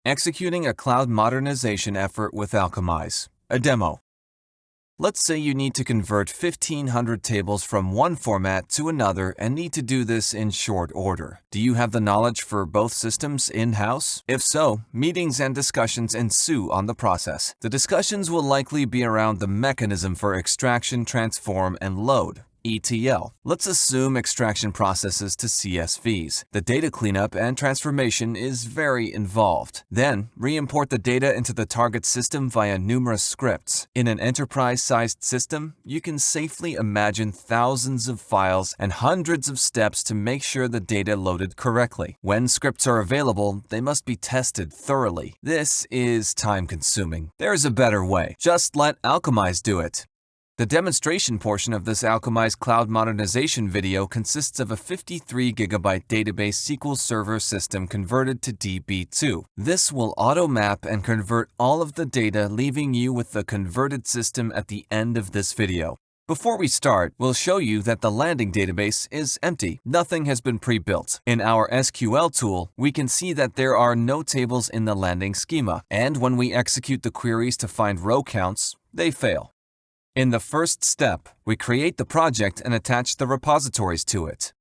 Executing a cloud modernization effort with Alchemize. A demo. Let's say you need to convert 1,500 tables from one format to another and need to do this in short order. Do you have the knowledge for both systems in-house? If so, meetings and discussions ensue on the process. The discussions will likely be around the mechanism for extraction, transform, and load. ETL. Let's assume extraction processes to CSVs. The data cleanup and transformation is very involved. Then, re-import the data into the target system via numerous scripts. In an enterprise-sized system, you can safely imagine thousands of files and hundreds of steps to make sure the data loaded correctly. When scripts are available, they must be tested thoroughly. This is time-consuming. There's a better way. Just let Alchemize do it. The demonstration portion of this Alchemize cloud modernization video consists of a 53 gigabyte database SQL Server system converted to DB2. This will auto-map and convert all of the data, leaving you with the converted system at the end of this video. Before we start, we'll show you that the landing database is empty. Nothing has been pre-built. In our SQL tool, we can see that there are no tables in the landing schema, and when we execute the queries to find row counts, they fail. In the first step, we create the project and attach the repositories to it.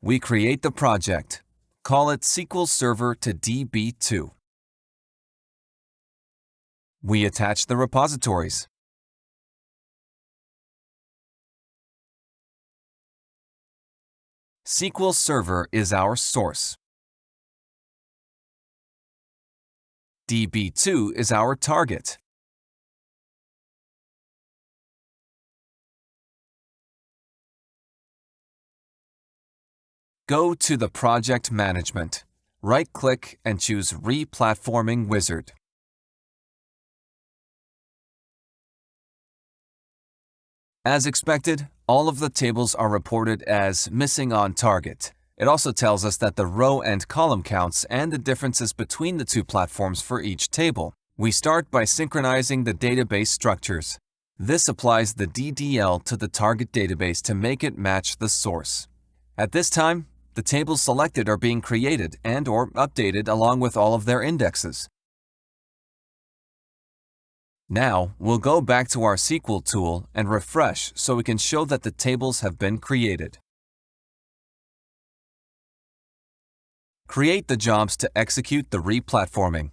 We create the project. Call it SQL Server to DB2. We attach the repositories. SQL Server is our source. DB2 is our target. Go to the Project Management. Right-click and choose Re-platforming Wizard. As expected, all of the tables are reported as missing on target. It also tells us that the row and column counts and the differences between the two platforms for each table. We start by synchronizing the database structures. This applies the DDL to the target database to make it match the source. At this time, the tables selected are being created and/or updated along with all of their indexes. Now, we'll go back to our SQL tool and refresh so we can show that the tables have been created. Create the jobs to execute the re-platforming.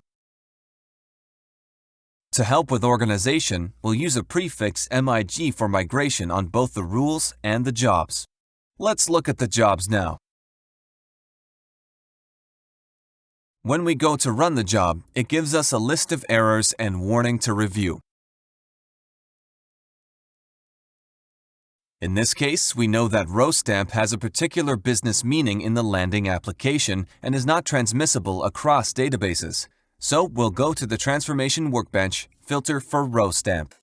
To help with organization, we'll use a prefix MIG for migration on both the rules and the jobs. Let's look at the jobs now. When we go to run the job, it gives us a list of errors and warning to review. In this case, we know that row stamp has a particular business meaning in the landing application and is not transmissible across databases. So we'll go to the Transformation Workbench, filter for row stamp.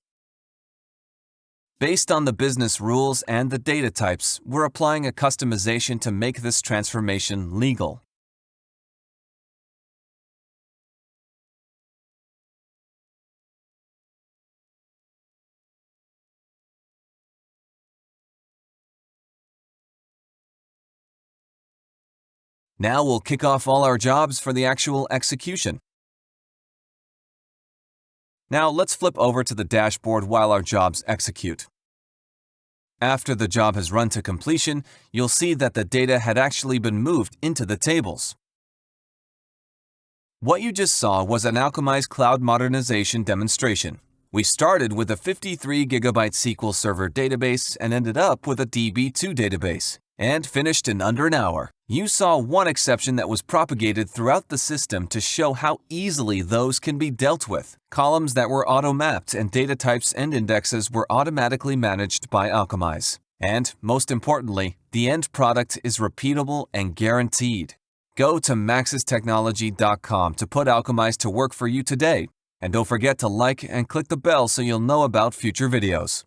Based on the business rules and the data types, we're applying a customization to make this transformation legal. Now we'll kick off all our jobs for the actual execution. Now let's flip over to the dashboard while our jobs execute. After the job has run to completion, you'll see that the data had actually been moved into the tables. What you just saw was an Alchemize cloud modernization demonstration. We started with a 53 gigabyte SQL Server database and ended up with a DB2 database, and finished in under an hour. You saw one exception that was propagated throughout the system to show how easily those can be dealt with. Columns that were auto-mapped and data types and indexes were automatically managed by Alchemize. And, most importantly, the end product is repeatable and guaranteed. Go to maxistechnology.com to put Alchemize to work for you today. And don't forget to like and click the bell so you'll know about future videos.